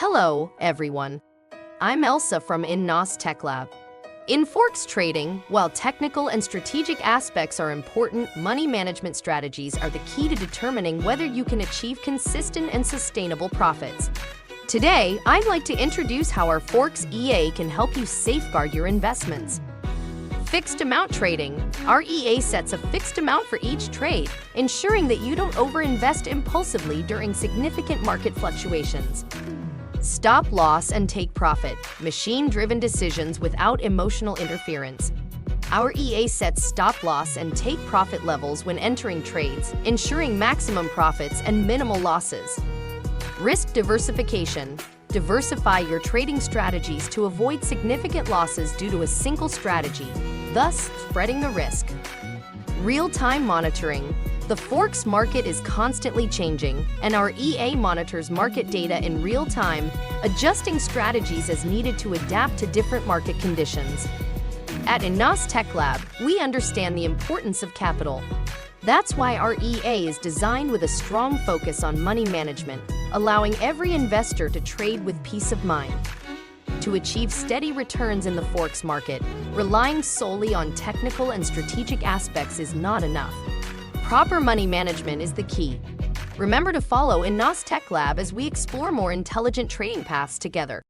Hello, everyone. I'm Elsa from INNOSS Tech Lab. In Forex trading, while technical and strategic aspects are important, money management strategies are the key to determining whether you can achieve consistent and sustainable profits. Today, I'd like to introduce how our Forex EA can help you safeguard your investments. Fixed amount trading. Our EA sets a fixed amount for each trade, ensuring that you don't overinvest impulsively during significant market fluctuations. Stop loss and take profit. Machine-driven decisions without emotional interference. Our EA sets stop loss and take profit levels when entering trades, ensuring maximum profits and minimal losses. Risk diversification. Diversify your trading strategies to avoid significant losses due to a single strategy, thus spreading the risk. Real-time monitoring. The Forex market is constantly changing, and our EA monitors market data in real time, adjusting strategies as needed to adapt to different market conditions. At INNOSS Tech Lab, we understand the importance of capital. That's why our EA is designed with a strong focus on money management, allowing every investor to trade with peace of mind. To achieve steady returns in the Forex market, relying solely on technical and strategic aspects is not enough. Proper money management is the key. Remember to follow INNOSS Tech Lab as we explore more intelligent trading paths together.